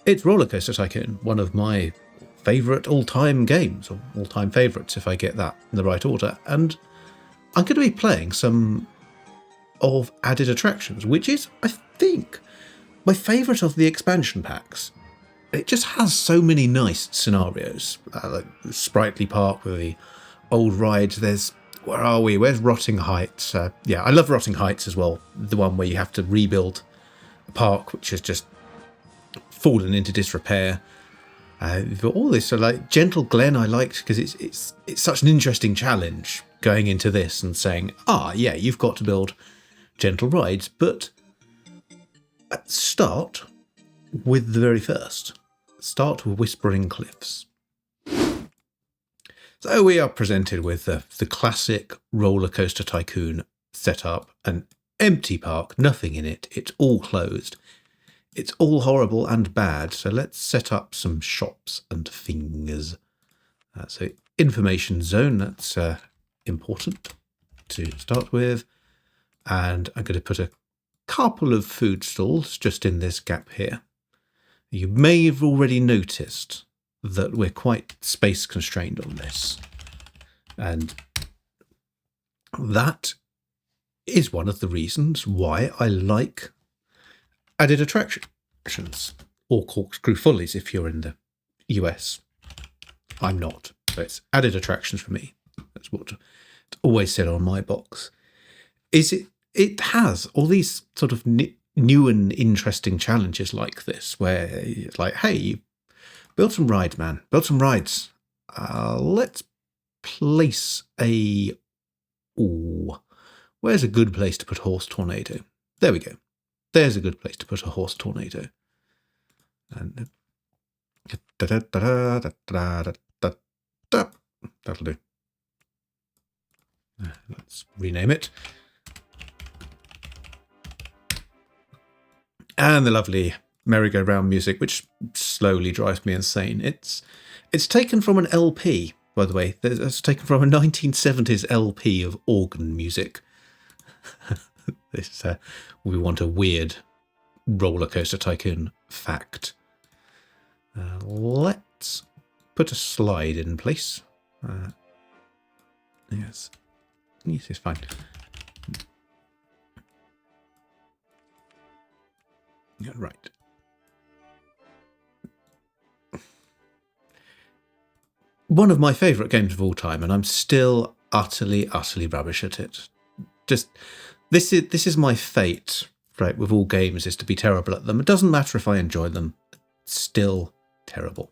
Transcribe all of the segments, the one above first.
It's RollerCoaster Tycoon, one of my favourite all-time games, or all-time favourites if I get that in the right order, and I'm going to be playing some of added attractions, which is, I think, my favourite of the expansion packs. It just has so many nice scenarios, like the Sprightly Park with the old rides. There's, where are we? Where's Rotting Heights? Yeah, I love Rotting Heights as well, the one where you have to rebuild a park which has just fallen into disrepair. All this, so like Gentle Glen, I liked because it's such an interesting challenge going into this and saying, yeah, you've got to build gentle rides, but start with the very first. Start with Whispering Cliffs. So we are presented with the classic RollerCoaster Tycoon setup, an empty park, nothing in it. It's all closed. It's all horrible and bad, so let's set up some shops and things. So information zone, that's important to start with. And I'm going to put a couple of food stalls just in this gap here. You may have already noticed that we're quite space constrained on this. And that is one of the reasons why I like added attractions, or corkscrew follies if you're in the US. I'm not, so it's added attractions for me. That's what it's always said on my box. It has all these sort of new and interesting challenges like this, where it's like, hey, you build some rides, man. Build some rides. Let's place a... Ooh, where's a good place to put Horse Tornado? There we go. There's a good place to put a Horse Tornado. And that'll do. Let's rename it. And the lovely merry-go-round music, which slowly drives me insane. It's taken from an LP, by the way. It's taken from a 1970s LP of organ music. This we want a weird RollerCoaster Tycoon fact. Let's put a slide in place. Yes, it's fine. Yeah, right. One of my favourite games of all time, and I'm still utterly rubbish at it. Just this is my fate, right? With all games, is to be terrible at them. It doesn't matter if I enjoy them; it's still terrible.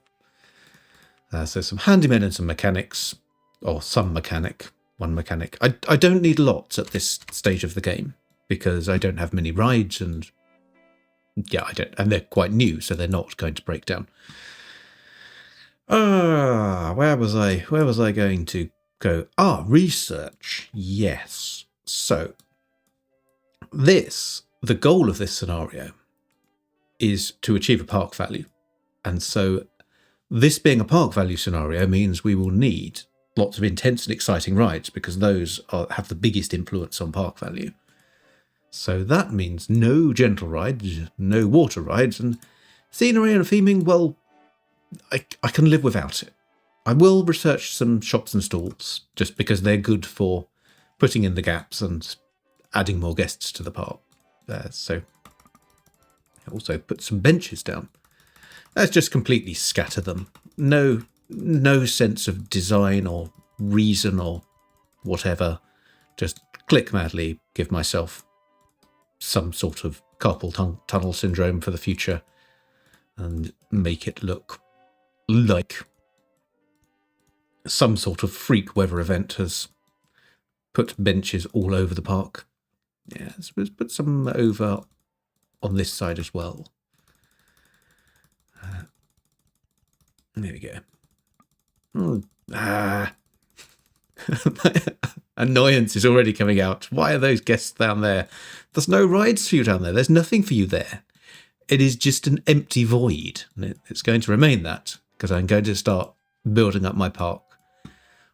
So some handymen and some mechanics, or some mechanic, one mechanic. I don't need lots at this stage of the game because I don't have many rides, and yeah, I don't, and they're quite new, so they're not going to break down. Where was I going to go? Research. Yes. So the goal of this scenario is to achieve a park value. And so this being a park value scenario means we will need lots of intense and exciting rides because those have the biggest influence on park value. So that means no gentle rides, no water rides, and scenery and theming, well, I can live without it. I will research some shops and stalls just because they're good for putting in the gaps and adding more guests to the park. So I also put some benches down. Let's just completely scatter them. No sense of design or reason or whatever. Just click madly, give myself some sort of carpal tunnel syndrome for the future and make it look like some sort of freak weather event has put benches all over the park. Yeah, let's put some over on this side as well. There we go. Annoyance is already coming out. Why are those guests down there? There's no rides for you down there. There's nothing for you there. It is just an empty void. And it's going to remain that because I'm going to start building up my park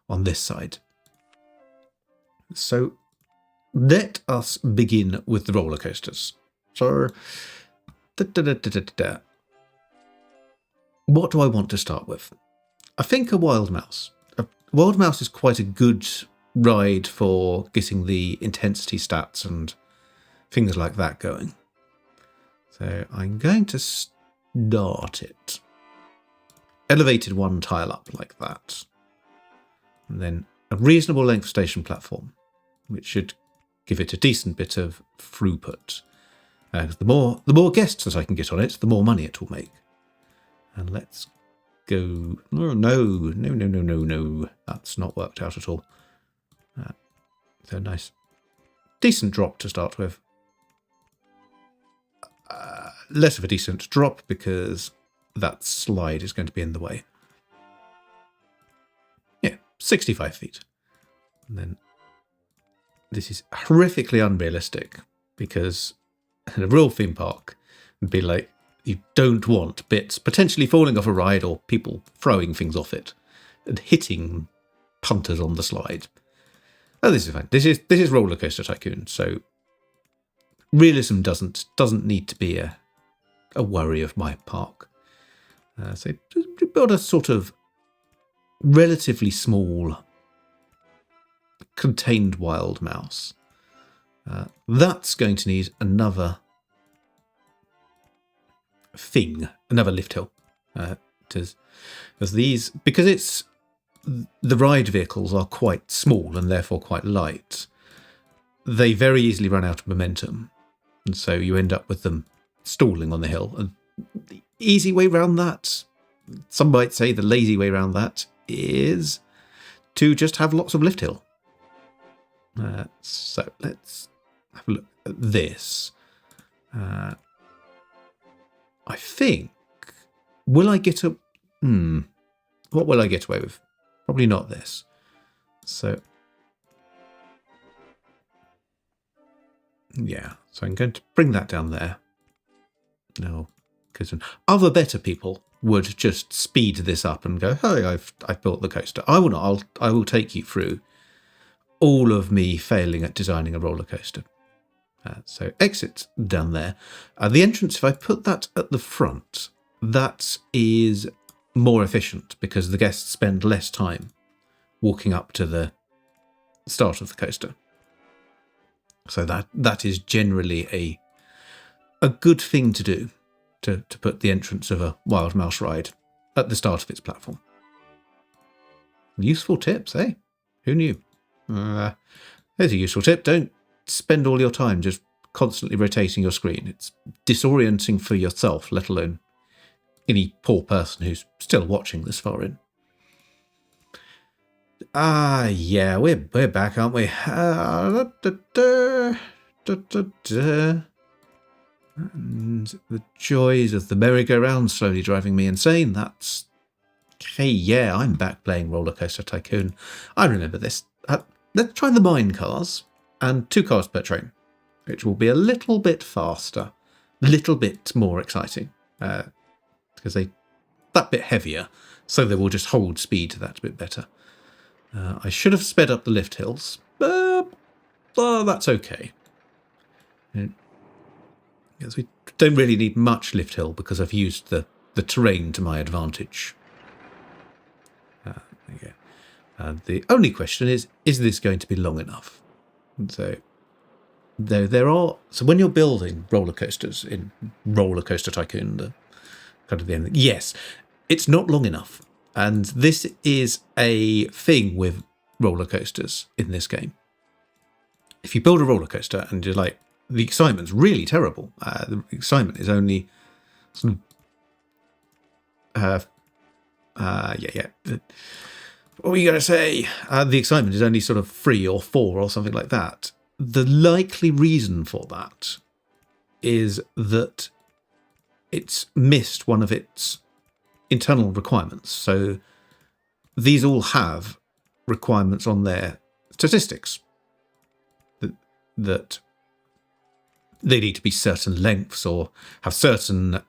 on this side. So let us begin with the roller coasters. So what do I want to start with? I think a wild mouse. A wild mouse is quite a good ride for getting the intensity stats and things like that going. So I'm going to start it. Elevated one tile up like that. And then a reasonable length station platform, which should give it a decent bit of throughput. The more guests that I can get on it, the more money it will make. And let's go... Oh, no. That's not worked out at all. So nice. Decent drop to start with. Less of a decent drop because that slide is going to be in the way. Yeah, 65 feet. And then this is horrifically unrealistic because in a real theme park, it'd be like you don't want bits potentially falling off a ride or people throwing things off it and hitting punters on the slide. Oh, this is fine. This is RollerCoaster Tycoon, so realism doesn't need to be a worry of my park. So build a sort of relatively small, contained wild mouse. That's going to need another thing, another lift hill. Because the ride vehicles are quite small and therefore quite light, they very easily run out of momentum. And so you end up with them stalling on the hill. And the easy way around that, some might say the lazy way around that, is to just have lots of lift hill. So let's have a look at this. I think, will I get a... what will I get away with? Probably not this. So, yeah. So I'm going to bring that down there. No, because other better people would just speed this up and go, "Hey, I've built the coaster." I will not. I will take you through all of me failing at designing a roller coaster. So exit down there. The entrance, if I put that at the front, that is more efficient because the guests spend less time walking up to the start of the coaster. So that is generally a good thing to do, to put the entrance of a wild mouse ride at the start of its platform. Useful tips, eh? Who knew? There's a useful tip. Don't spend all your time just constantly rotating your screen. It's disorienting for yourself, let alone any poor person who's still watching this far in. Yeah, we're back, aren't we? And the joys of the merry-go-round slowly driving me insane. That's... Hey, yeah, I'm back playing RollerCoaster Tycoon. I remember this. Let's try the mine cars and 2 cars per train, which will be a little bit faster, a little bit more exciting, because they're that bit heavier, so they will just hold speed that bit better. I should have sped up the lift hills, but that's okay. Because we don't really need much lift hill because I've used the terrain to my advantage. Okay. The only question is this going to be long enough? And so there are... So when you're building roller coasters in RollerCoaster Tycoon, the kind of the end, yes, it's not long enough. And this is a thing with roller coasters in this game. If you build a roller coaster and you're like, the excitement's really terrible. The excitement is only sort of... What were you going to say? The excitement is only sort of 3 or 4 or something like that. The likely reason for that is that it's missed one of its internal requirements. So these all have requirements on their statistics that they need to be certain lengths or have certain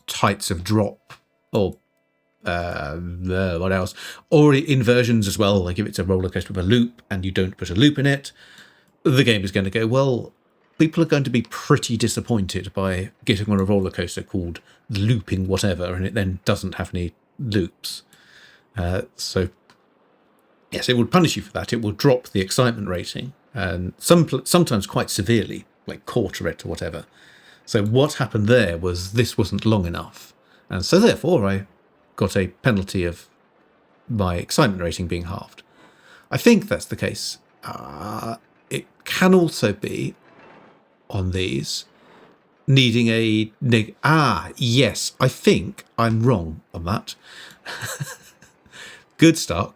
heights of drop or what else? Or inversions as well. Like if it's a roller coaster with a loop and you don't put a loop in it, the game is going to go, well, people are going to be pretty disappointed by getting on a roller coaster called the looping whatever, and it then doesn't have any loops. So yes, it would punish you for that. It will drop the excitement rating, and sometimes quite severely, like quarter it or whatever. So what happened there was this wasn't long enough, and so therefore I got a penalty of my excitement rating being halved. I think that's the case. It can also be on these needing a yes, I think I'm wrong on that. Good start.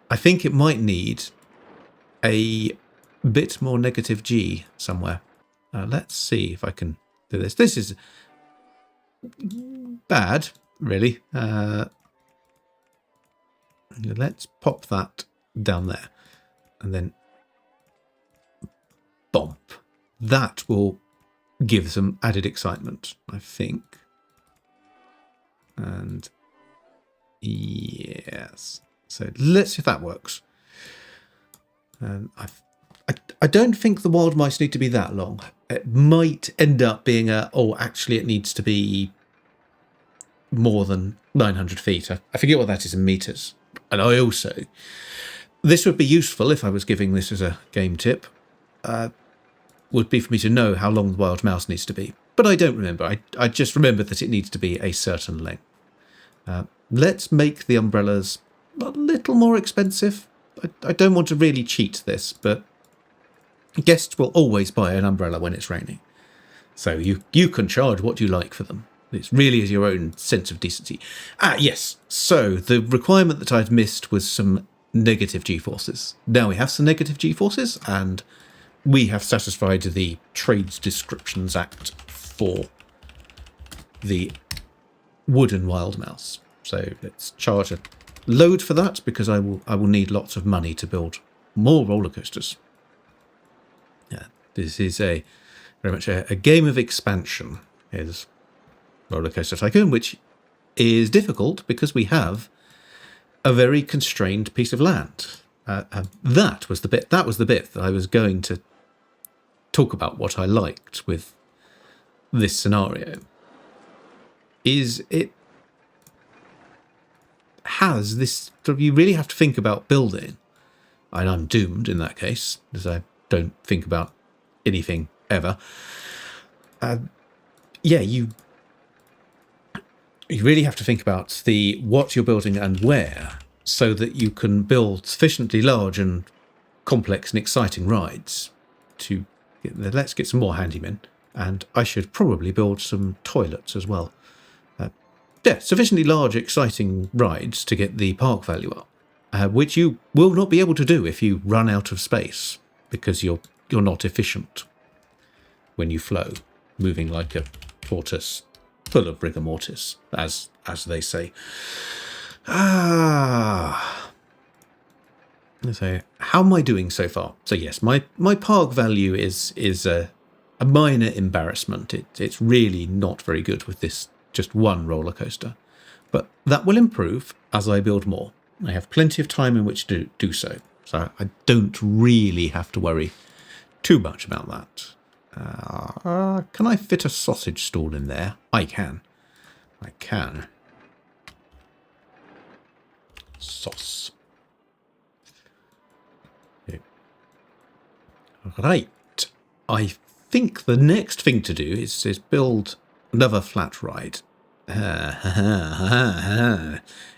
I think it might need a bit more negative G somewhere. Let's see if I can do this. This is bad, really. Let's pop that down there. And then bump. That will give some added excitement, I think. And yes. So let's see if that works. I don't think the wild mice need to be that long. It might end up being actually it needs to be more than 900 feet. I forget what that is in meters. And I also, this would be useful if I was giving this as a game tip, would be for me to know how long the wild mouse needs to be. But I don't remember. I just remember that it needs to be a certain length. Let's make the umbrellas a little more expensive. I don't want to really cheat this, but guests will always buy an umbrella when it's raining. So you can charge what you like for them. It really is your own sense of decency. Yes. So the requirement that I'd missed was some negative G-forces. Now we have some negative G-forces, and we have satisfied the Trades Descriptions Act for the wooden wild mouse. So let's charge a load for that, because I will need lots of money to build more roller coasters. Yeah, this is very much a game of expansion. Is RollerCoaster Tycoon, which is difficult because we have a very constrained piece of land. And that was the bit that I was going to talk about. What I liked with this scenario is it has this, you really have to think about building, and I'm doomed in that case because I don't think about anything ever. You really have to think about what you're building and where, so that you can build sufficiently large and complex and exciting rides to let's get some more handymen, and I should probably build some toilets as well. Sufficiently large, exciting rides to get the park value up, which you will not be able to do if you run out of space, because you're not efficient when you flow, moving like a tortoise full of rigor mortis, as they say. So how am I doing so far? So yes, my park value is a minor embarrassment. It's really not very good with this just one roller coaster, but that will improve as I build more. I have plenty of time in which to do so, so I don't really have to worry too much about that. Can I fit a sausage stall in there? I can. Sauce. Right. I think the next thing to do is build another flat ride.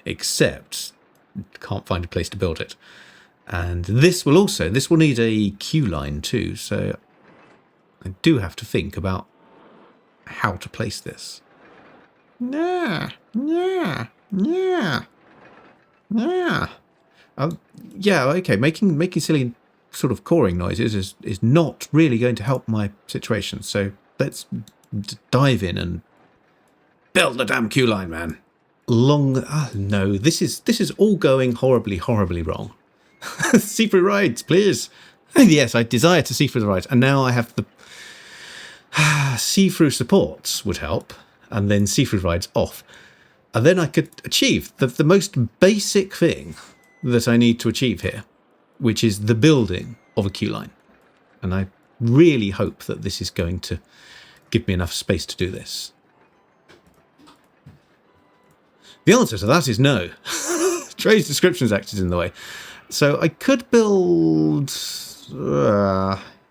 Except can't find a place to build it. And this will need a queue line too, so I do have to think about how to place this. Yeah. Okay. Making silly sort of cawing noises is not really going to help my situation. So let's dive in and build the damn queue line, man. No, this is all going horribly, horribly wrong. See-through rides, please. Yes, I desire to see through the rides, and now I have the see-through supports would help, and then see-through rides off, and then I could achieve the most basic thing that I need to achieve here, which is the building of a queue line. And I really hope that this is going to give me enough space to do this. The answer to that is no. Trade Descriptions Act is in the way. So I could build...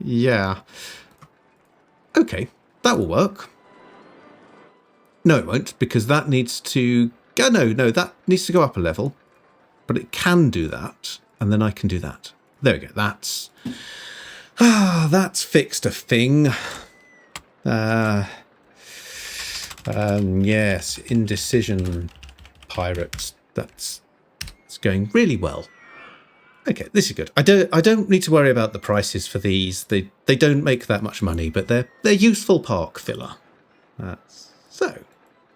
yeah. Okay, that will work. No, it won't, because that needs to... No, that needs to go up a level. But it can do that, and then I can do that. There we go, that's... that's fixed a thing. Yes, indecision pirates. It's going really well. Okay, this is good. I don't need to worry about the prices for these. They don't make that much money, but they're useful park filler. So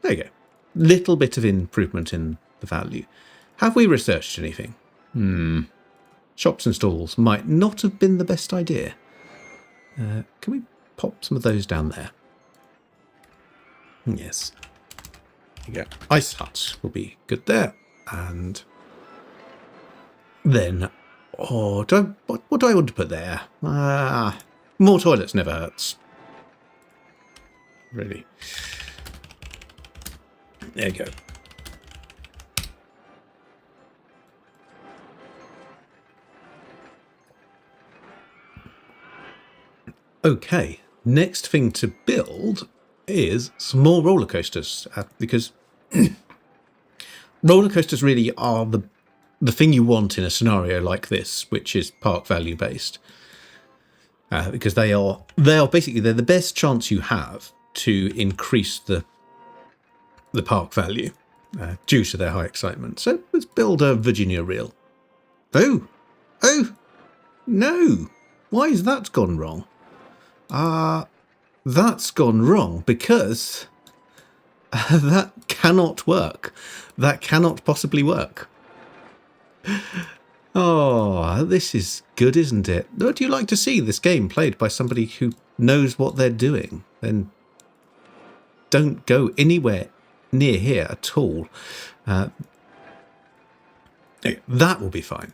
there you go. Little bit of improvement in the value. Have we researched anything? Shops and stalls might not have been the best idea. Can we pop some of those down there? Yes. There you go. Ice hut will be good there. And then, what do I want to put there? More toilets never hurts. Really. There you go. Okay, next thing to build is some more roller coasters, because roller coasters really are the thing you want in a scenario like this, which is park value based, because they are basically the best chance you have to increase the park value due to their high excitement. So let's build a Virginia reel. Oh no! Why has that gone wrong? That's gone wrong because that cannot work. That cannot possibly work. Oh, this is good, isn't it? Would you like to see this game played by somebody who knows what they're doing? Then don't go anywhere near here at all. That will be fine.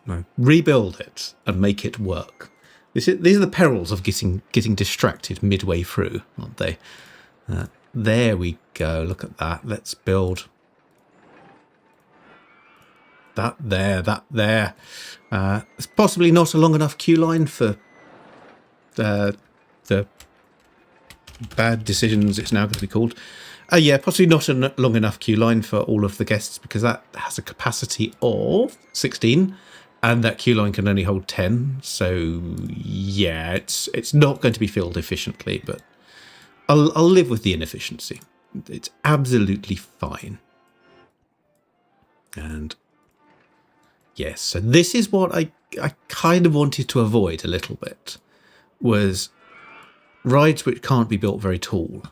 No, rebuild it and make it work. These are the perils of getting distracted midway through, aren't they? There we go. Look at that. Let's build that there. It's possibly not a long enough queue line for the bad decisions it's now going to be called. Yeah, possibly not a long enough queue line for all of the guests, because that has a capacity of 16. And that queue line can only hold 10, so yeah, it's not going to be filled efficiently, but I'll live with the inefficiency. It's absolutely fine. And yes, so this is what I kind of wanted to avoid a little bit, was rides which can't be built very tall.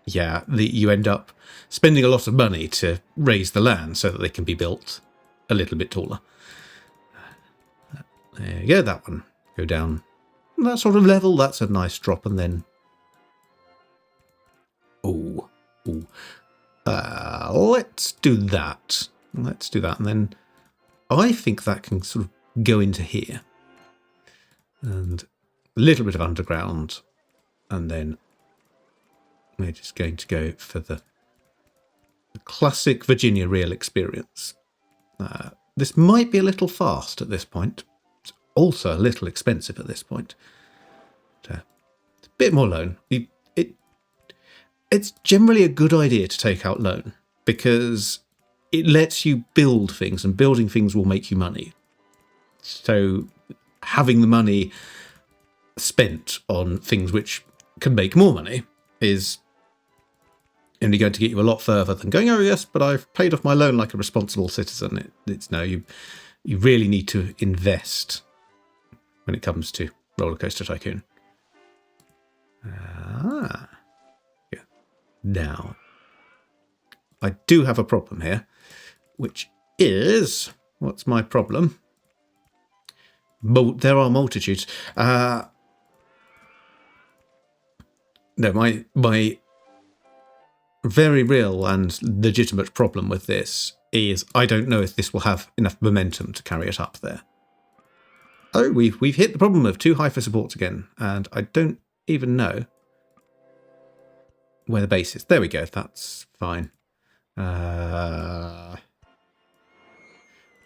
Yeah, you end up spending a lot of money to raise the land so that they can be built a little bit taller. There you go, that one. Go down that sort of level. That's a nice drop, and then... let's do that. Let's do that, and then I think that can sort of go into here. And a little bit of underground, and then... we're just going to go for the classic Virginia reel experience. This might be a little fast at this point. It's also a little expensive at this point. But, it's a bit more loan. It's generally a good idea to take out loan, because it lets you build things, and building things will make you money. So having the money spent on things which can make more money is only going to get you a lot further than going, oh yes, but I've paid off my loan like a responsible citizen. It's no, you really need to invest when it comes to RollerCoaster Tycoon. Yeah. Now, I do have a problem here, which is, what's my problem? There are multitudes. No, my very real and legitimate problem with this is I don't know if this will have enough momentum to carry it up there. Oh, we've hit the problem of too high for supports again, and I don't even know where the base is. There we go. That's fine. Yeah,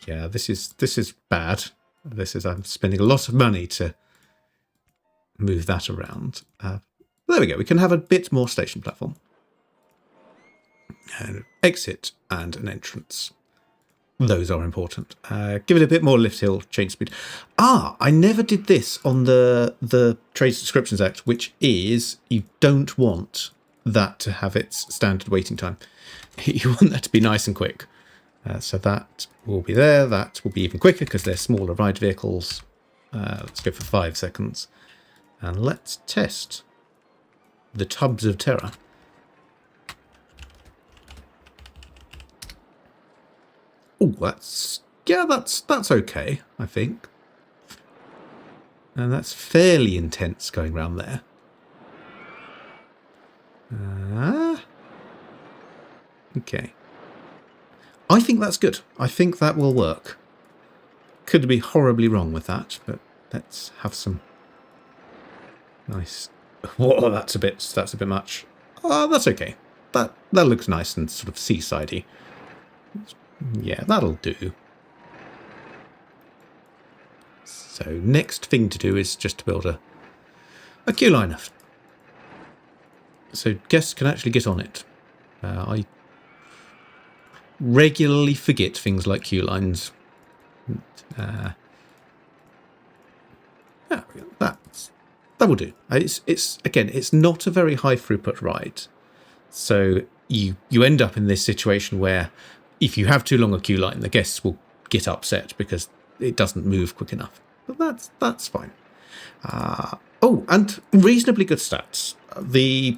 this is bad. I'm spending a lot of money to move that around. There we go. We can have a bit more station platform. And exit and an entrance. Those are important. Give it a bit more lift hill, change speed. I never did this on the Trades Descriptions Act, which is you don't want that to have its standard waiting time. You want that to be nice and quick. So that will be there. That will be even quicker because they're smaller ride vehicles. Let's go for 5 seconds. And let's test the tubs of terror. Oh, that's okay, I think. And that's fairly intense going around there. Okay. I think that's good. I think that will work. Could be horribly wrong with that, but let's have some nice. Whoa, that's a bit much. That's okay. That looks nice and sort of seasidey. Yeah, that'll do. So next thing to do is just to build a queue liner. So guests can actually get on it. I regularly forget things like queue lines. Yeah, that will do. It's again, it's not a very high throughput ride. So you end up in this situation where if you have too long a queue line, the guests will get upset because it doesn't move quick enough. But that's fine. Oh, and reasonably good stats. The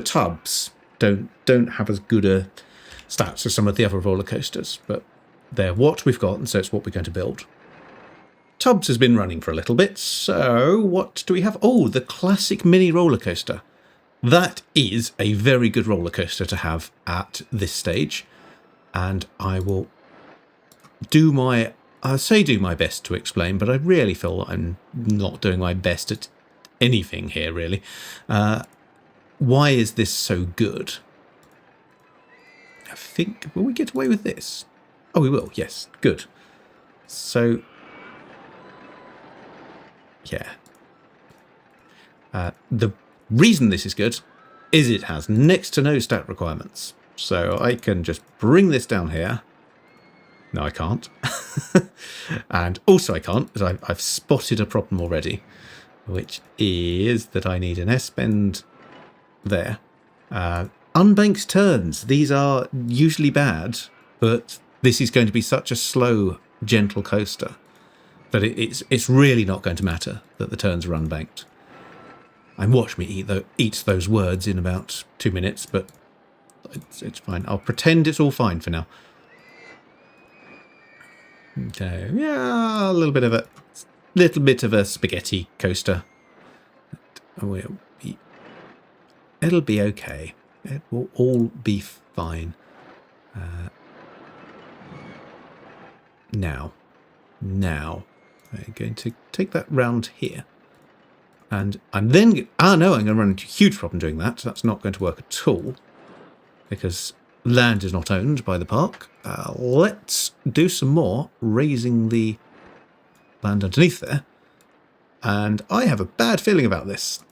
tubs don't have as good a stats as some of the other roller coasters, but they're what we've got, and so it's what we're going to build. Tubs has been running for a little bit, so what do we have? Oh, the classic mini roller coaster. That is a very good roller coaster to have at this stage, and I will do my best to explain, but I really feel that I'm not doing my best at anything here, really. Why is this so good? I think, will we get away with this? Oh, we will, yes, good. So, yeah. The reason this is good is it has next to no stat requirements. So I can just bring this down here. No, I can't. And also I can't, because I've spotted a problem already, which is that I need an S-bend there. Unbanked turns. These are usually bad, but this is going to be such a slow, gentle coaster that it's really not going to matter that the turns are unbanked. And watch me eat those words in about 2 minutes, but it's fine. I'll pretend it's all fine for now. Okay, yeah, a little bit of a spaghetti coaster. It'll be okay. It will all be fine. Now, I'm going to take that round here. And I'm then... I'm going to run into a huge problem doing that. That's not going to work at all, because land is not owned by the park. Let's do some more raising the land underneath there. And I have a bad feeling about this.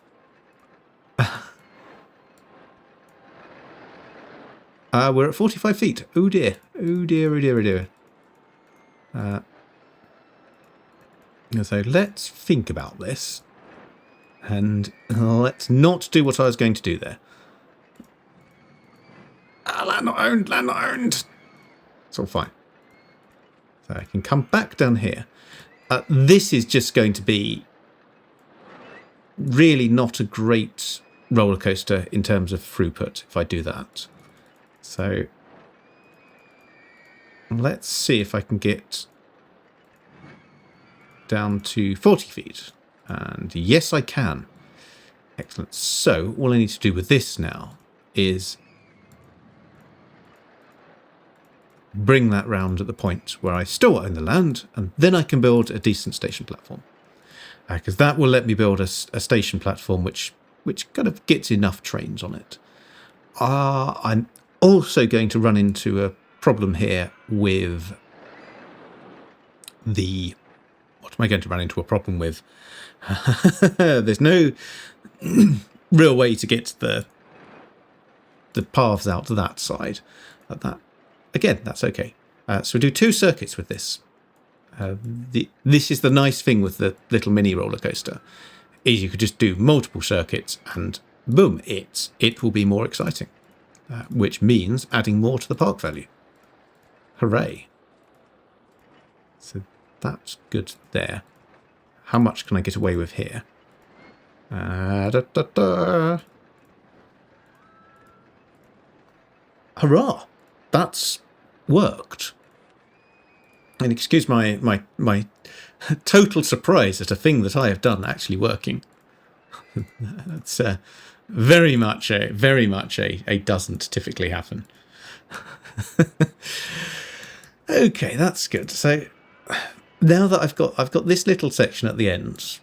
We're at 45 feet. Oh dear. Oh dear, oh dear, oh dear. So let's think about this. And let's not do what I was going to do there. Land not owned, land not owned. It's all fine. So I can come back down here. This is just going to be really not a great roller coaster in terms of throughput if I do that. So let's see if I can get down to 40 feet. And yes, I can. Excellent. So all I need to do with this now is bring that round at the point where I still own the land, and then I can build a decent station platform. Because that will let me build a station platform which kind of gets enough trains on it. I'm also going to run into a problem here with the... What am I going to run into a problem with? There's no real way to get the paths out to that side. Again, that's okay. So we do 2 circuits with this. This is the nice thing with the little mini roller coaster, is you could just do multiple circuits and boom, it will be more exciting, which means adding more to the park value. Hooray. So that's good there. How much can I get away with here? Hurrah! That's worked. And excuse my total surprise at a thing that I have done actually working. That's very much a doesn't typically happen. Okay, that's good. So now that I've got this little section at the end,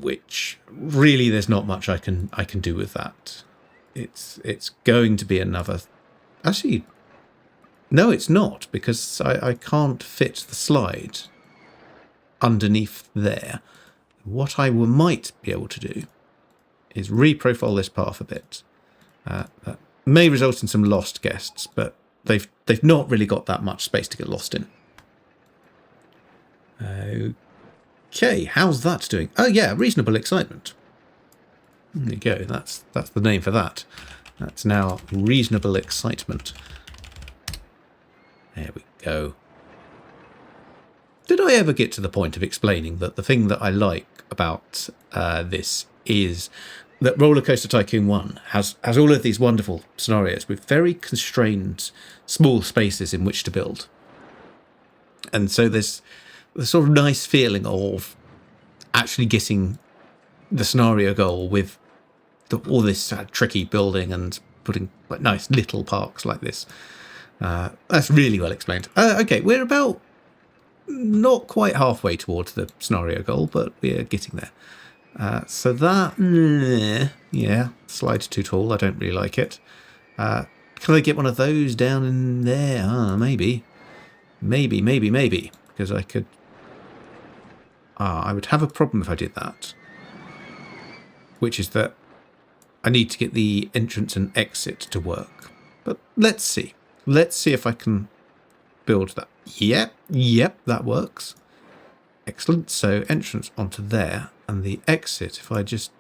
which really there's not much I can do with that. It's going to be another. Actually, no, it's not, because I can't fit the slide underneath there. What I might be able to do is reprofile this path a bit. That may result in some lost guests, but they've not really got that much space to get lost in. Okay, how's that doing? Oh yeah, reasonable excitement. There you go. That's the name for that. That's now reasonable excitement. There we go. Did I ever get to the point of explaining that the thing that I like about this is that RollerCoaster Tycoon 1 has all of these wonderful scenarios with very constrained small spaces in which to build. And so there's the sort of nice feeling of actually getting the scenario goal with all this tricky building and putting like nice little parks like this. That's really well explained. Okay, we're about not quite halfway towards the scenario goal, but we're getting there. So that, yeah, slide's too tall. I don't really like it. Can I get one of those down in there? Maybe. Because I could... I would have a problem if I did that. Which is that I need to get the entrance and exit to work. But let's see. Let's see if I can build that. Yep, that works. Excellent. So entrance onto there, and the exit, if I just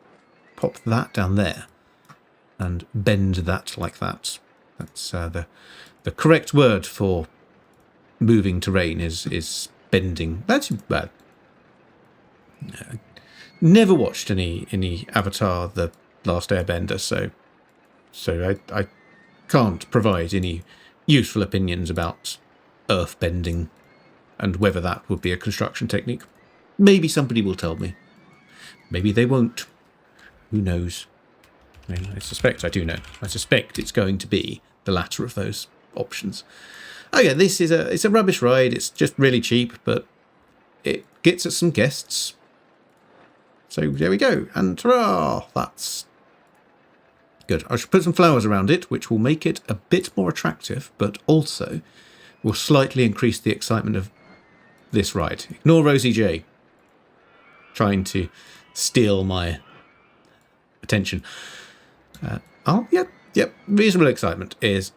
pop that down there and bend that like that. That's the correct word for moving terrain is bending. That's bad. Never watched any Avatar: The Last Airbender, so I can't provide any useful opinions about earth bending and whether that would be a construction technique. Maybe somebody will tell me. Maybe they won't. Who knows? I suspect I do know. I suspect it's going to be the latter of those options. Okay, this is it's a rubbish ride. It's just really cheap, but it gets us some guests. So there we go. And hurrah! That's good. I should put some flowers around it, which will make it a bit more attractive, but also will slightly increase the excitement of this ride. Ignore Rosie J trying to steal my attention. Yep. Reasonable excitement is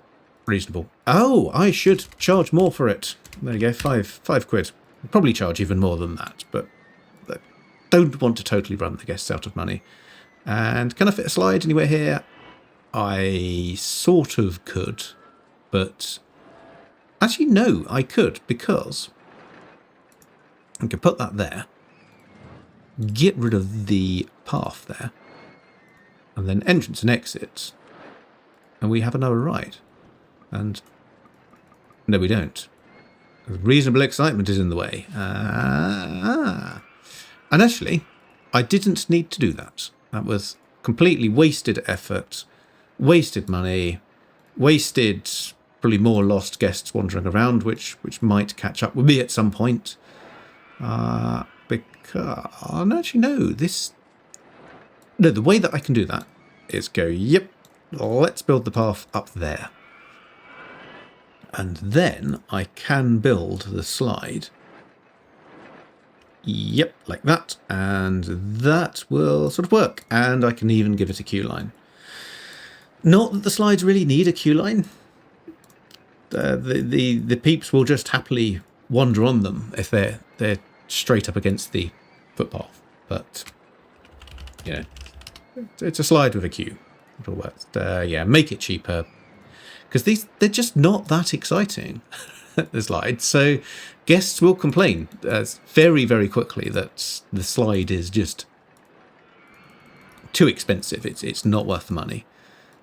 reasonable. Oh, I should charge more for it. There you go, five quid. I'll probably charge even more than that, but I don't want to totally run the guests out of money. And can I fit a slide anywhere here? I sort of could, but actually no, I could, because I could put that there, get rid of the path there, and then entrance and exit, and we have another ride. And no, we don't. Reasonable excitement is in the way. And actually, I didn't need to do that. That was completely wasted effort, wasted money, wasted probably more lost guests wandering around, which might catch up with me at some point. Because actually no, the way that I can do that is go, yep, let's build the path up there. And then I can build the slide. Yep, like that. And that will sort of work. And I can even give it a queue line. Not that the slides really need a queue line. The peeps will just happily wander on them if they're straight up against the footpath. But, you know, it's a slide with a queue. It'll work. Yeah, make it cheaper. Because they're just not that exciting, the slides. So guests will complain very, very quickly that the slide is just too expensive. It's not worth the money.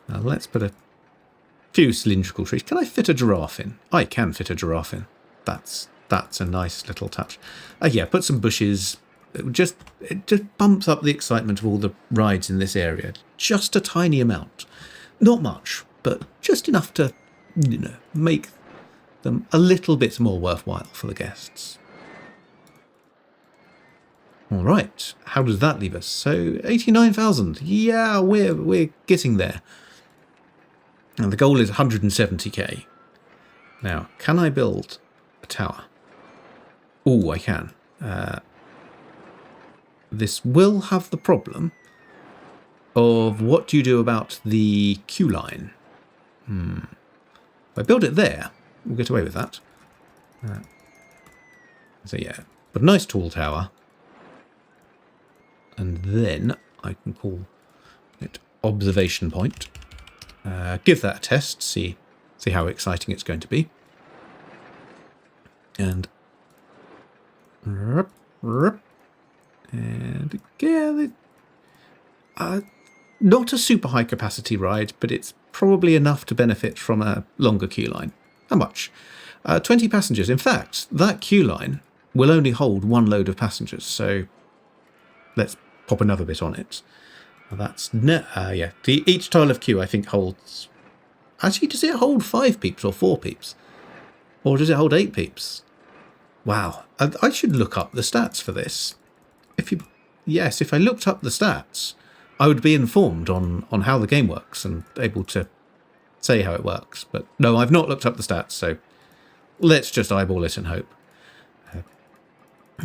Let's put a few cylindrical trees. Can I fit a giraffe in? I can fit a giraffe in. That's a nice little touch. Yeah, put some bushes. It just bumps up the excitement of all the rides in this area. Just a tiny amount. Not much, but just enough to, you know, make them a little bit more worthwhile for the guests. All right, how does that leave us? So 89,000. Yeah, we're getting there. And the goal is 170k. Now, can I build a tower? Oh, I can. This will have the problem of what do you do about the queue line? If I build it there, we'll get away with that. So yeah, but a nice tall tower. And then I can call it observation point. Give that a test, see how exciting it's going to be. And yeah, not a super high capacity ride, but it's probably enough to benefit from a longer queue line. How much? 20 passengers. In fact, that queue line will only hold one load of passengers. So let's pop another bit on it. That's yeah. Each tile of queue I think holds. Actually, does it hold 5 peeps or 4 peeps, or does it hold 8 peeps? Wow, I should look up the stats for this. If I looked up the stats, I would be informed on how the game works and able to say how it works. But no, I've not looked up the stats, so let's just eyeball it and hope.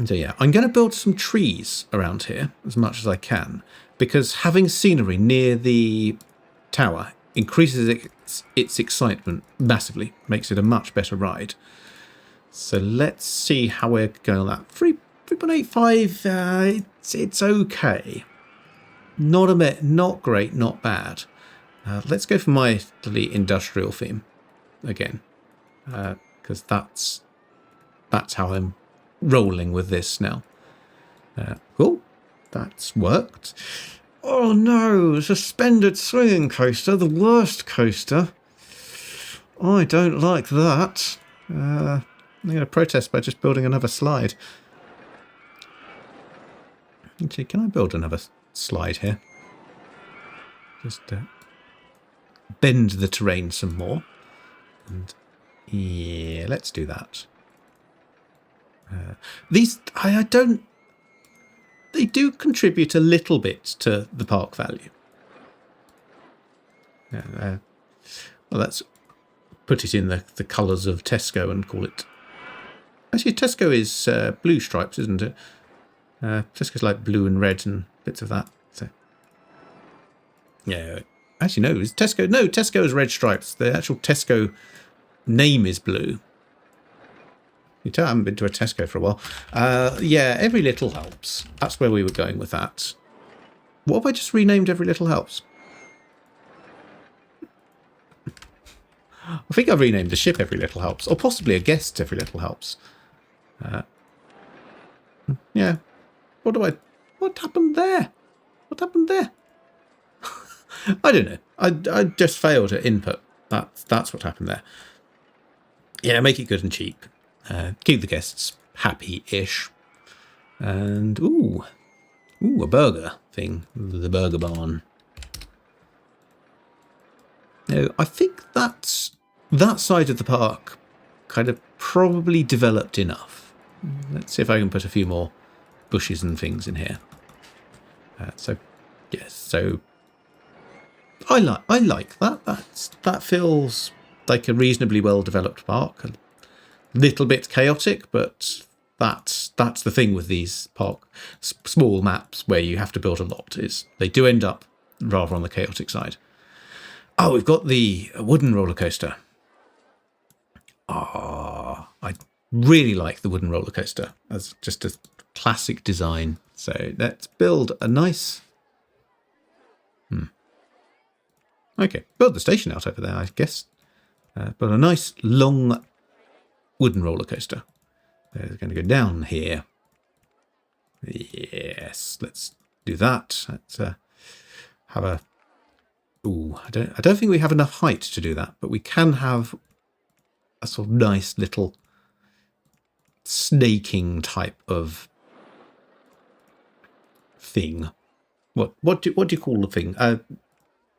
So yeah, I'm going to build some trees around here as much as I can, because having scenery near the tower increases its excitement massively, makes it a much better ride. So let's see how we're going on that. 3.85, it's okay. Not great, not bad. Let's go for my industrial theme again, because that's how I'm rolling with this now. Cool, that's worked. Oh no, suspended swinging coaster, the worst coaster. I don't like that. I'm going to protest by just building another slide. Actually, can I build another slide here? Just bend the terrain some more. And yeah, let's do that. These, they do contribute a little bit to the park value. Well, let's put it in the colours of Tesco and call it... Actually, Tesco is blue stripes, isn't it? Tesco's like blue and red and bits of that. So, yeah. Actually, no, it's Tesco. No, Tesco is red stripes. The actual Tesco name is blue. You tell I haven't been to a Tesco for a while. Yeah, Every Little Helps. That's where we were going with that. What have I just renamed Every Little Helps? I think I've renamed the ship Every Little Helps, or possibly a guest Every Little Helps. Yeah. What happened there? What happened there? I don't know. I just failed at input. That's what happened there. Yeah, make it good and cheap. Keep the guests happy-ish. And, ooh, a burger thing. The burger barn. No, I think that's that side of the park kind of probably developed enough. Let's see if I can put a few more bushes and things in here. So, yes, so I like that. That feels like a reasonably well developed park. A little bit chaotic, but that's the thing with these small maps where you have to build a lot, is they do end up rather on the chaotic side. Oh, we've got the wooden roller coaster. I really like the wooden roller coaster as just a classic design. So let's build a nice... Okay, build the station out over there, I guess. Build a nice long wooden roller coaster. It's going to go down here. Yes, let's do that. Let's have a... Ooh, I don't think we have enough height to do that, but we can have a sort of nice little snaking type of thing. What do you call the thing?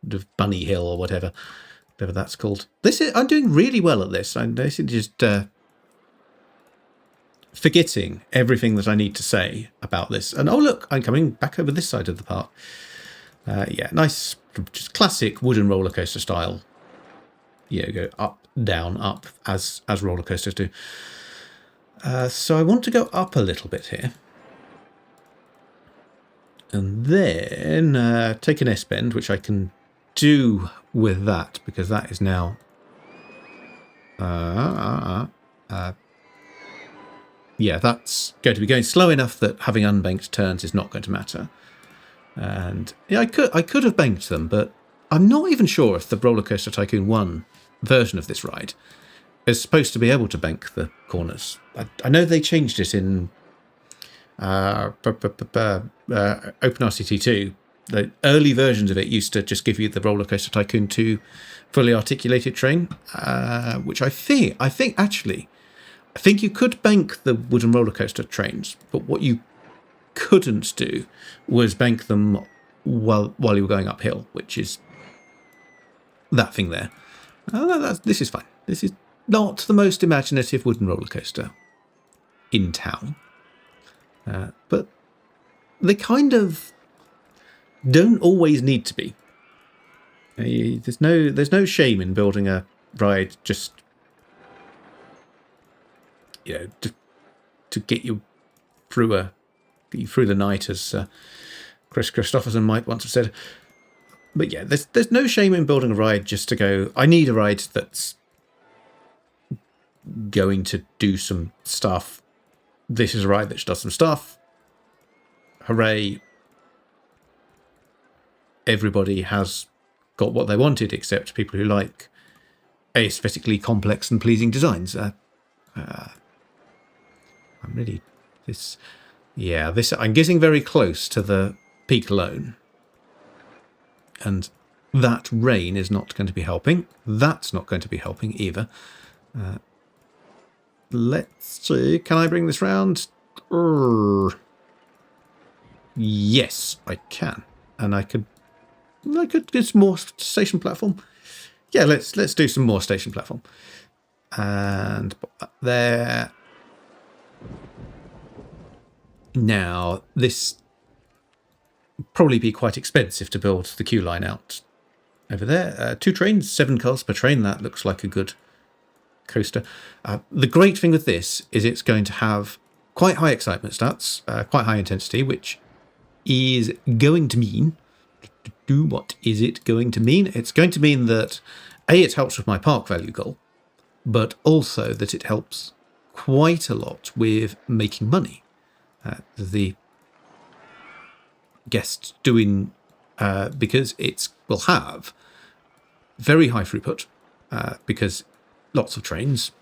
The bunny hill or whatever that's called. I'm doing really well at this. I'm basically just forgetting everything that I need to say about this. And oh look, I'm coming back over this side of the park. Yeah, nice, just classic wooden roller coaster style. Yeah, go up, down, up as roller coasters do. So I want to go up a little bit here. And then take an S-bend, which I can do with that, because that is now... yeah, that's going to be going slow enough that having unbanked turns is not going to matter. And yeah, I could have banked them, but I'm not even sure if the RollerCoaster Tycoon 1 version of this ride is supposed to be able to bank the corners. I know they changed it in OpenRCT2. The early versions of it used to just give you the RollerCoaster Tycoon 2 fully articulated train, which I think you could bank the wooden roller coaster trains, but what you couldn't do was bank them while you were going uphill, which is that thing there. This is fine. This is not the most imaginative wooden roller coaster in town, but they kind of don't always need to be. There's no shame in building a ride just, you know, to get you through the night, as Chris Christopherson might once have said. But yeah, there's no shame in building a ride just to go, I need a ride that's going to do some stuff. This is a ride that does some stuff. Hooray. Everybody has got what they wanted, except people who like aesthetically complex and pleasing designs. I'm getting very close to the peak alone. And that rain is not going to be helping. That's not going to be helping either. Let's see, can I bring this round? Yes, I can. And I could do some more station platform. Yeah, let's do some more station platform. And put that there. Now, this would probably be quite expensive to build the queue line out over there. 2 trains, 7 cars per train. That looks like a good coaster. The great thing with this is it's going to have quite high excitement stats, quite high intensity, which is going to mean... What is it going to mean? It's going to mean that, A, it helps with my park value goal, but also that it helps quite a lot with making money. The guests doing, because it will have very high throughput, because lots of trains,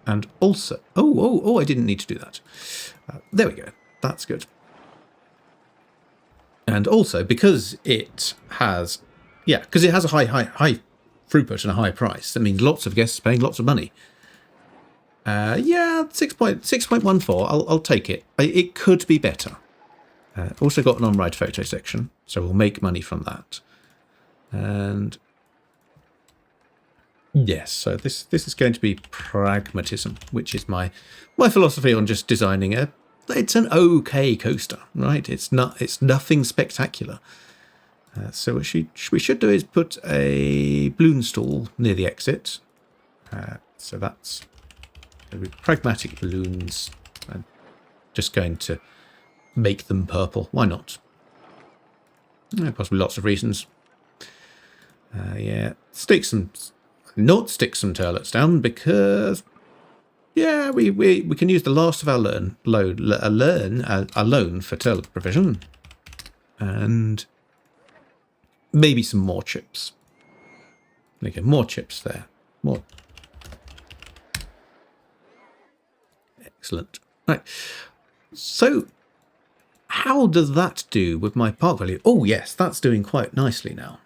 and also, I didn't need to do that. There we go. That's good. And also because it has a high throughput and a high price, that means lots of guests paying lots of money. 6.14. I'll take it. It could be better. Also got an on-ride photo section, so we'll make money from that. And Yes, so this is going to be pragmatism, which is my philosophy on just designing it's an okay coaster, right? It's nothing spectacular. So what we should do is put a balloon stall near the exit. So that's pragmatic balloons. I'm just going to make them purple. Why not? Possibly lots of reasons. Yeah, not stick some turlets down because, yeah, we can use the last of our loan for turlet provision, and maybe some more chips. Okay, more chips there. More. Excellent. Right. So, how does that do with my park value? Oh, yes, that's doing quite nicely now.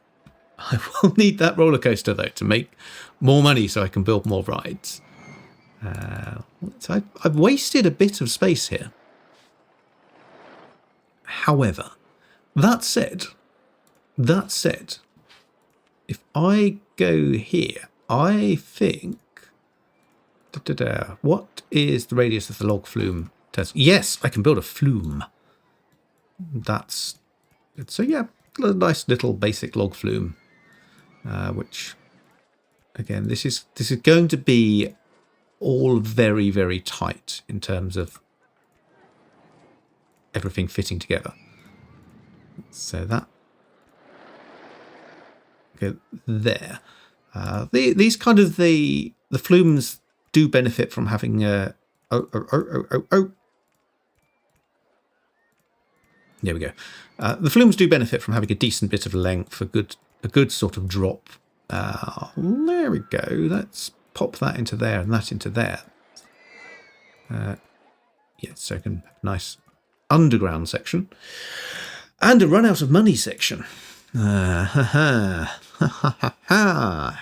I will need that roller coaster, though, to make more money so I can build more rides. So I've wasted a bit of space here. However, that said, if I go here, I think... What is the radius of the log flume test? Yes, I can build a flume. That's... So yeah, a nice little basic log flume. Which, again, this is going to be all very, very tight in terms of everything fitting together. So that, okay, there. These kind of the flumes do benefit from having There we go. The flumes do benefit from having a decent bit of length, a good sort of drop. There we go. Let's pop that into there and that into there. Yeah, so I can have a nice underground section and a run out of money section.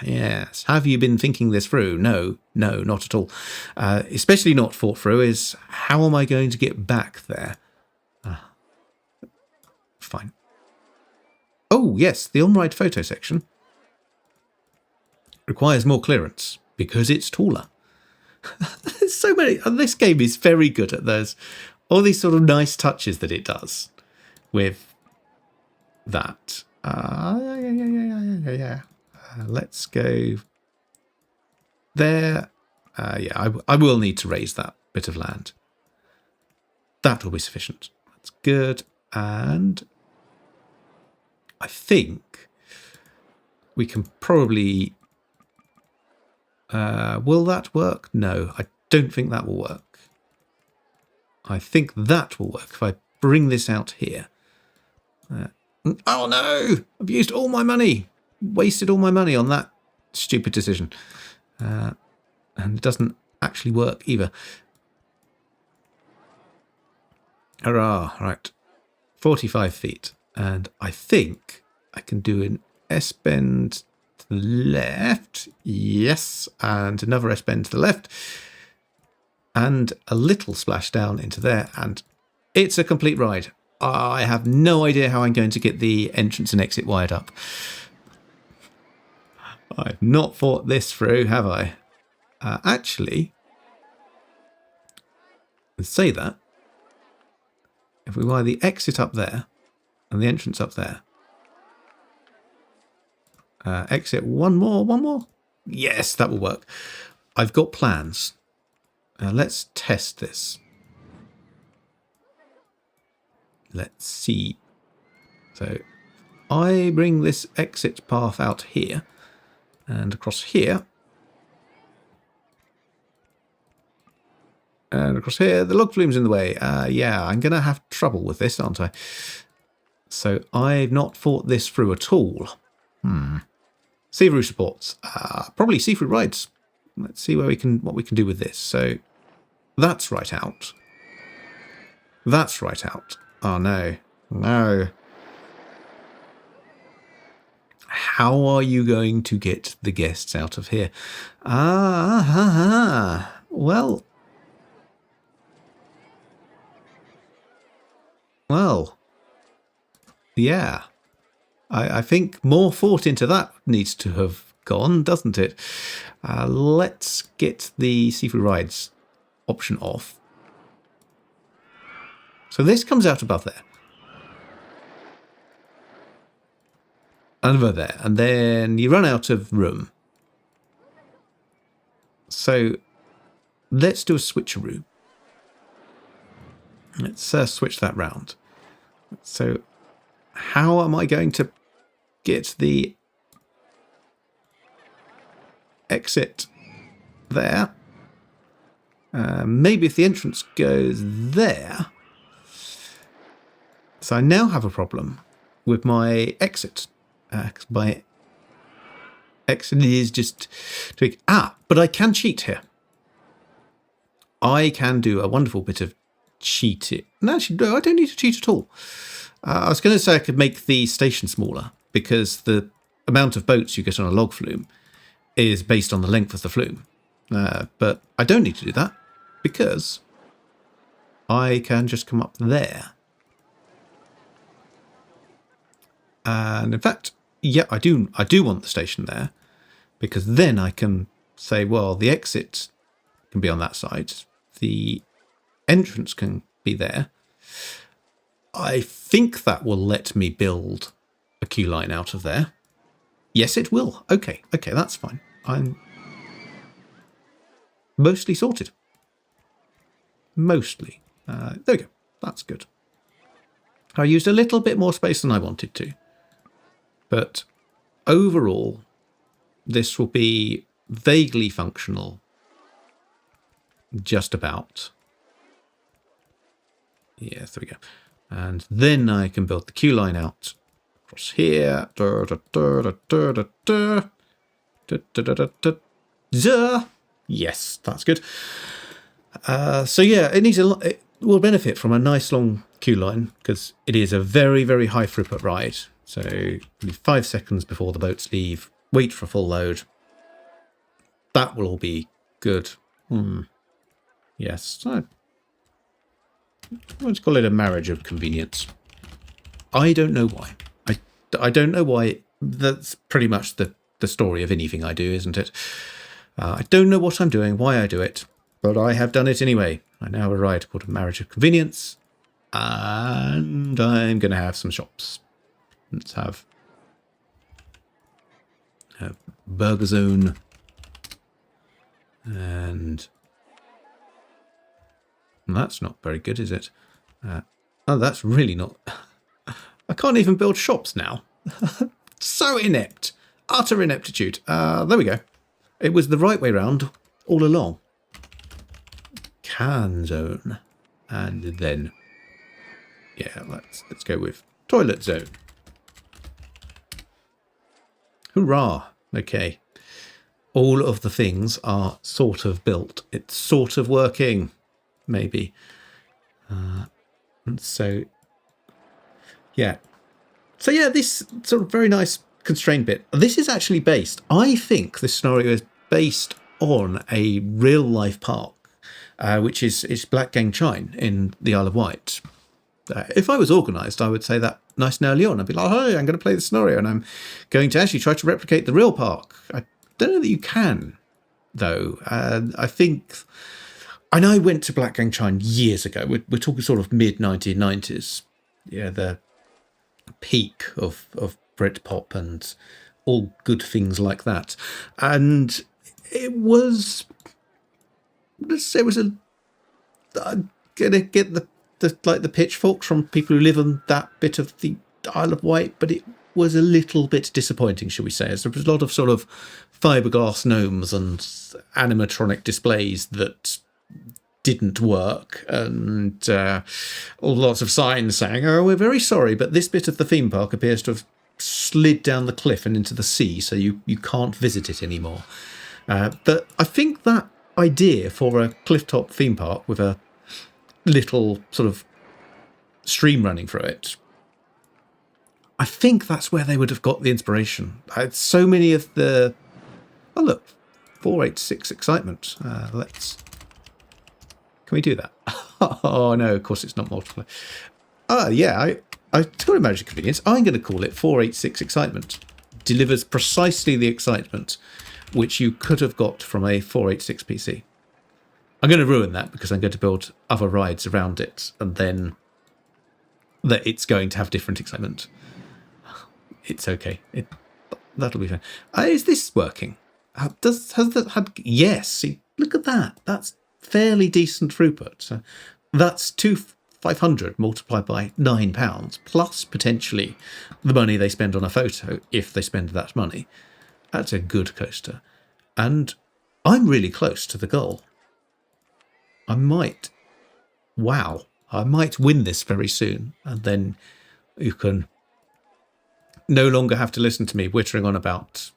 Yes. Have you been thinking this through? No, not at all. Especially not thought through is how am I going to get back there? Fine. Oh, yes, the on-ride photo section requires more clearance because it's taller. There's so many. And this game is very good at all these sort of nice touches that it does with that. Yeah. Let's go there. Yeah, I will need to raise that bit of land. That will be sufficient. That's good. And I think we can probably... will that work? No, I don't think that will work. I think that will work if I bring this out here. Oh no! I've used all my money! Wasted all my money on that stupid decision. And it doesn't actually work either. Hurrah! Right. 45 feet. And I think I can do an S-bend to the left. Yes. And another S-bend to the left. And a little splash down into there. And it's a complete ride. I have no idea how I'm going to get the entrance and exit wired up. I've not thought this through, have I? Actually, let's say that. If we wire the exit up there and the entrance up there. Exit one more. Yes, that will work. I've got plans. Let's test this. Let's see. So I bring this exit path out here and across here. And across here, the log flume's in the way. Yeah, I'm going to have trouble with this, aren't I? So I've not thought this through at all. See-through supports. Probably see-through rides. Let's see what we can do with this. So that's right out. That's right out. Oh, no. No. How are you going to get the guests out of here? Well, yeah. I think more thought into that needs to have gone, doesn't it? Let's get the seafood rides option off. So this comes out above there. And over there. And then you run out of room. So let's do a switcheroo. Let's switch that round. So how am I going to get the exit there? Maybe if the entrance goes there. So I now have a problem with my exit. My exit is just tweak. But I can cheat here. I can do a wonderful bit of cheating. No, actually, no, I don't need to cheat at all. I was going to say I could make the station smaller because the amount of boats you get on a log flume is based on the length of the flume. But I don't need to do that because I can just come up there. And in fact, yeah, I do want the station there because then I can say, well, the exit can be on that side. The entrance can be there. I think that will let me build a queue line out of there. Yes, it will. Okay, that's fine. I'm mostly sorted. Mostly. There we go. That's good. I used a little bit more space than I wanted to. But overall, this will be vaguely functional. Just about. Yes, there we go. And then I can build the queue line out across here. Yes, that's good. So yeah, it will benefit from a nice long queue line because it is a very, very high throughput ride. So 5 seconds before the boats leave, wait for a full load. That will all be good. Yes. Let's call it a marriage of convenience. I don't know why. I don't know why. That's pretty much the story of anything I do, isn't it? I don't know what I'm doing, why I do it, but I have done it anyway. I now have a ride called a marriage of convenience, and I'm going to have some shops. Let's have a burger zone and that's not very good, is it? Oh, that's really not. I can't even build shops now. So inept. Utter ineptitude. There we go. It was the right way round all along. Can zone. And then, yeah, let's go with toilet zone. Hurrah. Okay. All of the things are sort of built. It's sort of working. Maybe. And so, yeah. So, yeah, this sort of very nice constrained bit. This is actually based, I think this scenario is based on a real life park, which is Black Gang Chine in the Isle of Wight. If I was organised, I would say that nice and early on. I'd be like, hey, I'm going to play the scenario and I'm going to actually try to replicate the real park. I don't know that you can, though. I think... I know I went to Black Gang Chine years ago. We're talking sort of mid-1990s. Yeah, the peak of Britpop and all good things like that. And it was... Let's say it was a... I'm going to get the pitchforks from people who live on that bit of the Isle of Wight, but it was a little bit disappointing, shall we say. As there was a lot of sort of fiberglass gnomes and animatronic displays that didn't work, and lots of signs saying, oh, we're very sorry, but this bit of the theme park appears to have slid down the cliff and into the sea, so you can't visit it anymore. But I think that idea for a clifftop theme park with a little sort of stream running through it, I think that's where they would have got the inspiration. So many of the... Oh, look, 486 excitement. Can we do that? Oh, no, of course it's not multiplayer. Yeah, I call it marriage of convenience. I'm going to call it 486 excitement. delivers precisely the excitement which you could have got from a 486 PC. I'm going to ruin that because I'm going to build other rides around it, and then that it's going to have different excitement. It's okay. That'll be fine. Is this working? Yes. See, look at that. That's fairly decent throughput. So that's 500 multiplied by £9 plus potentially the money they spend on a photo if they spend that money. That's a good coaster, and I'm really close to the goal. I might win this very soon, and then you can no longer have to listen to me wittering on about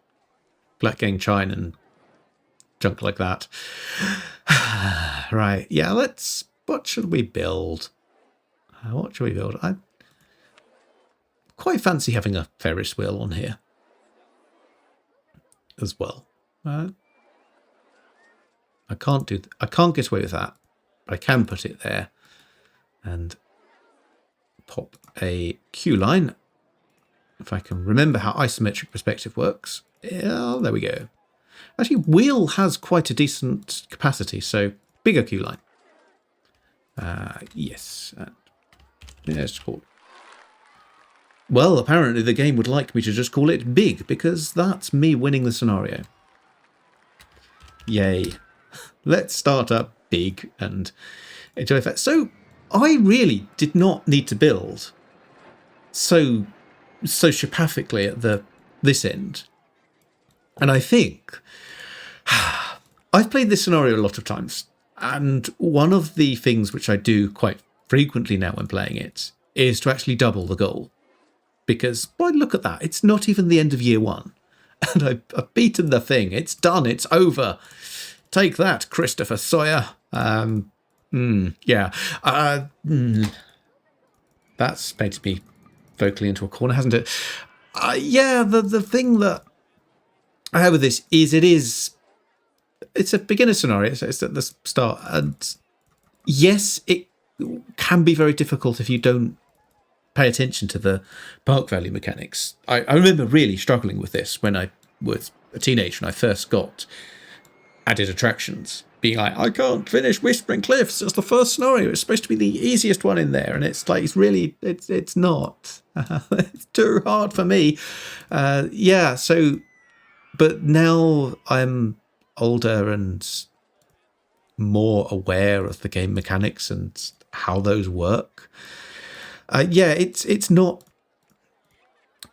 Black Gang Chine and junk like that. Right, yeah, what should we build? I quite fancy having a Ferris wheel on here as well. I can't get away with that, but I can put it there and pop a queue line. If I can remember how isometric perspective works. Yeah, there we go. Actually, wheel has quite a decent capacity, so bigger queue line. Yes. Let's call it. Well, apparently the game would like me to just call it big, because that's me winning the scenario. Yay. Let's start up big and enjoy that. So I really did not need to build so sociopathically at this end. And I think I've played this scenario a lot of times. And one of the things which I do quite frequently now when playing it is to actually double the goal. Because, boy, look at that. It's not even the end of year one. And I've beaten the thing. It's done. It's over. Take that, Christopher Sawyer. Yeah. That's painted me vocally into a corner, hasn't it? Yeah, the thing that I have with this is it's a beginner scenario, so it's at the start. And yes, it can be very difficult if you don't pay attention to the park value mechanics. I remember really struggling with this when I was a teenager and I first got added attractions, being like, I can't finish Whispering Cliffs. It's the first scenario. It's supposed to be the easiest one in there, and it's like it's not. It's too hard for me. Yeah. So, but now I'm older and more aware of the game mechanics and how those work. Yeah, it's not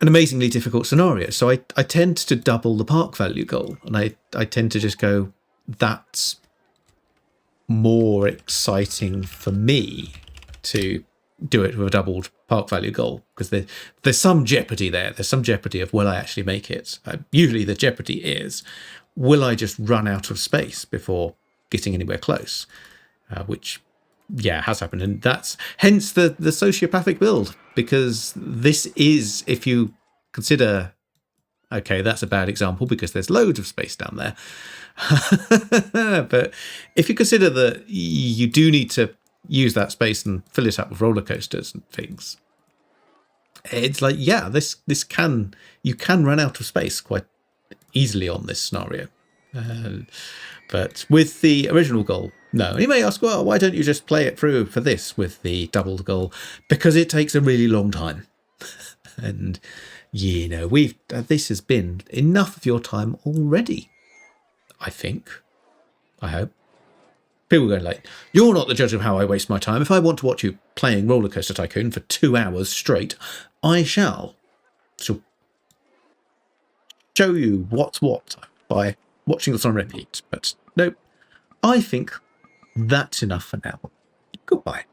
an amazingly difficult scenario. So I tend to double the park value goal, and I tend to just go, that's more exciting for me to do it with a doubled park value goal, because there's some jeopardy there. There's some jeopardy of, will I actually make it? Usually the jeopardy is, will I just run out of space before getting anywhere close? Which, yeah, has happened. And that's hence the sociopathic build, because this is, if you consider, okay, that's a bad example because there's loads of space down there. But if you consider that you do need to use that space and fill it up with roller coasters and things, it's like, yeah, you can run out of space quite easily on this scenario. But with the original goal, no. And you may ask, well, why don't you just play it through for this with the doubled goal? Because it takes a really long time. And, you know, this has been enough of your time already, I think. I hope. People go like, you're not the judge of how I waste my time. If I want to watch you playing RollerCoaster Tycoon for 2 hours straight, I shall. So show you what's what by watching this on repeat. But nope, I think that's enough for now. Goodbye.